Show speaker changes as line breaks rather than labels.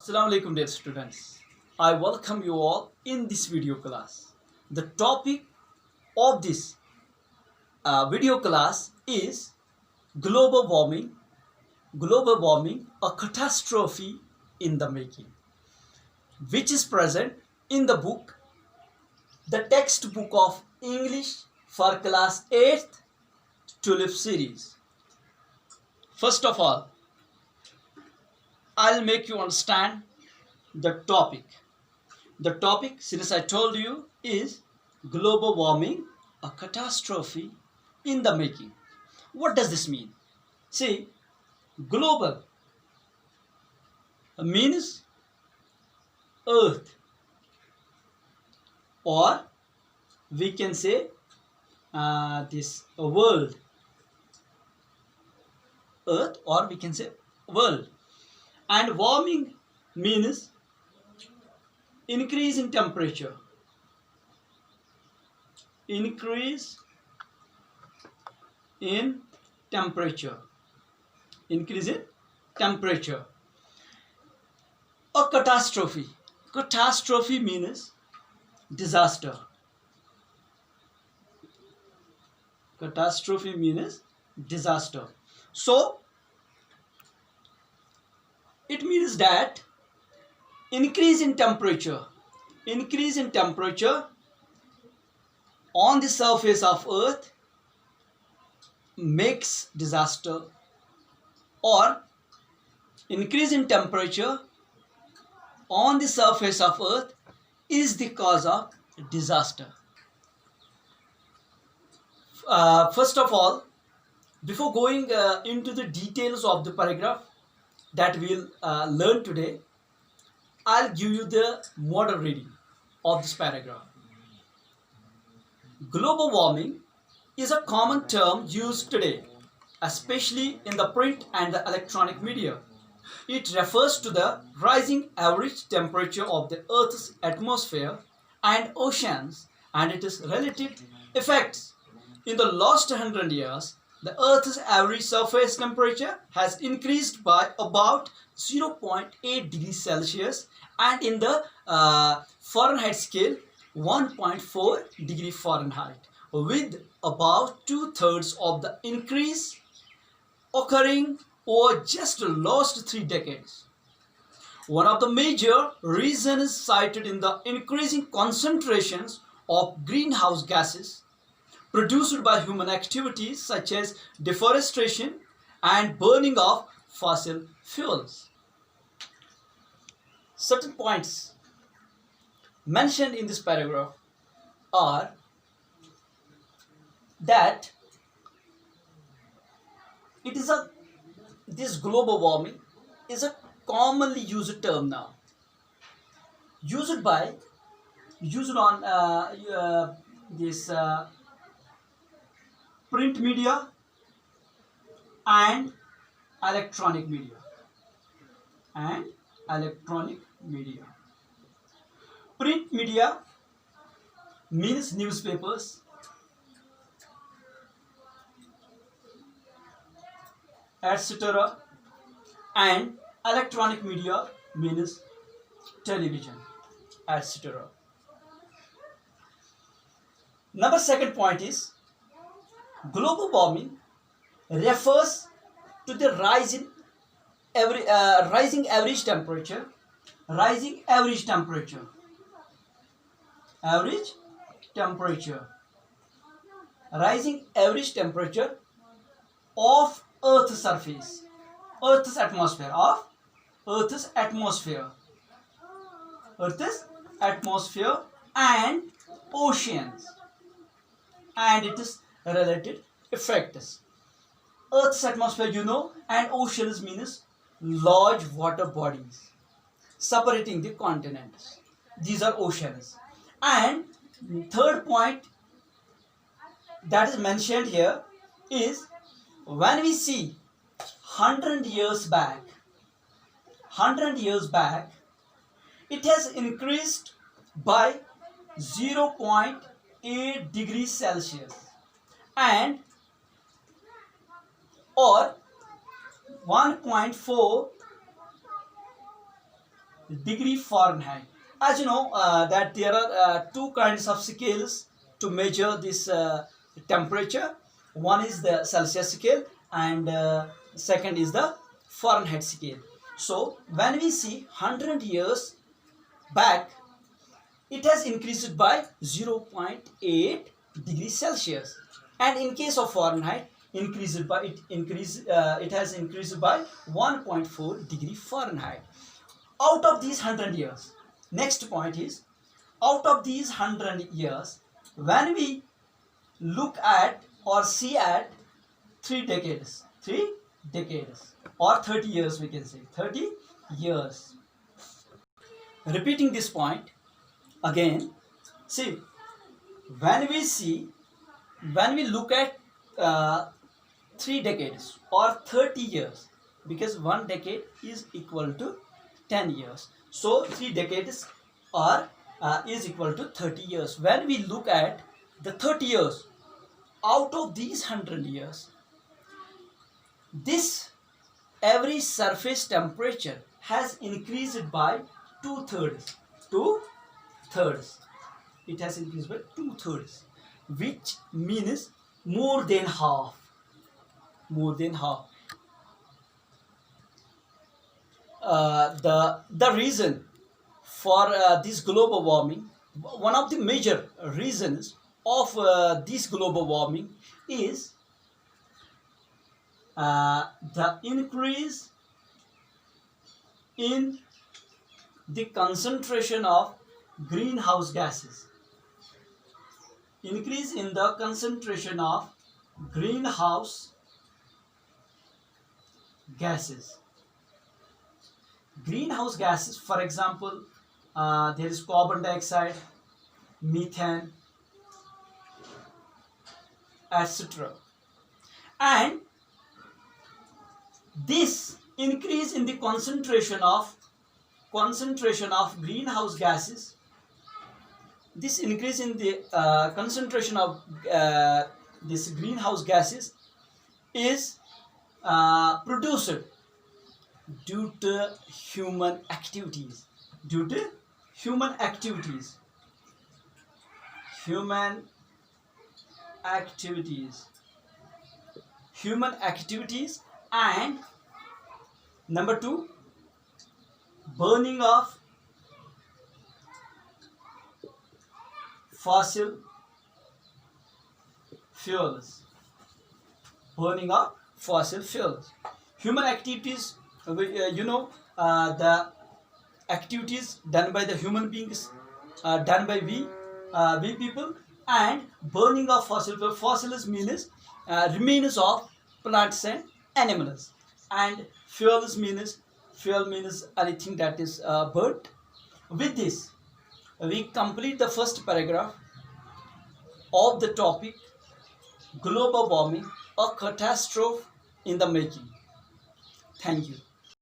Assalamu alaikum dear students. I welcome you all in this video class. The topic of this video class is global warming, a catastrophe in the making, which is present in the book, the textbook of English for class 8th Tulip series. First of all, I'll make you understand the topic. The topic, since I told you, is global warming, a catastrophe in the making. What does this mean? See, global means earth, or we can say this world. Earth, or we can say world. And warming means increase in temperature. Increase in temperature. Increase in temperature. A catastrophe. Catastrophe means disaster. Catastrophe means disaster. So, it means that increase in temperature on the surface of earth makes disaster, or increase in temperature on the surface of earth is the cause of disaster. First of all, before going into the details of the paragraph that we'll learn today, I'll give you the model reading of this paragraph. Global warming is a common term used today, especially in the print and the electronic media. It refers to the rising average temperature of the Earth's atmosphere and oceans and its related effects. In the last 100 years, the Earth's average surface temperature has increased by about 0.8 degrees Celsius, and in the Fahrenheit scale 1.4 degree Fahrenheit, with about 2/3 of the increase occurring over just the last 3 decades. One of the major reasons cited in the increasing concentrations of greenhouse gases produced by human activities such as deforestation and burning of fossil fuels. Certain points mentioned in this paragraph are that this global warming is a commonly used term now, used on this print media and electronic media. Print media means newspapers, etc., and electronic media means television, etc. Number second point is global warming refers to the rising average temperature of Earth's surface, Earth's atmosphere and oceans and its related effects. Earth's atmosphere, and oceans means large water bodies separating the continents. These are oceans. And third point that is mentioned here is when we see 100 years back, it has increased by 0.8 degrees Celsius, and or 1.4 degree Fahrenheit. As you know that there are two kinds of scales to measure this temperature. One is the Celsius scale and second is the Fahrenheit scale. So when we see 100 years back, it has increased by 0.8 degrees Celsius, and in case of Fahrenheit, it has increased by 1.4 degree Fahrenheit. Out of these 100 years, next point is, out of these 100 years, when we look at or see at 3 decades or 30 years, we can say 30 years. Repeating this point again, see, when we look at 3 decades or 30 years, because 1 decade is equal to 10 years, so 3 decades are is equal to 30 years. When we look at the 30 years, out of these 100 years, this average surface temperature has increased by 2/3. It has increased by 2/3, which means more than half. The reason for this global warming, one of the major reasons of this global warming is the increase in the concentration of greenhouse gases. Increase in the concentration of greenhouse gases. Greenhouse gases, for example, there is carbon dioxide, methane, etc. And this increase in the concentration of greenhouse gases, this increase in the concentration of this greenhouse gases is produced due to human activities. Human activities, and number 2, burning of fossil fuels. Human activities, the activities done by the human beings, done by we people, and burning of fossil fuel. Fossils means remains of plants and animals, and fuel means anything that is burnt. With this, we complete the first paragraph of the topic global warming, a catastrophe in the making. Thank you.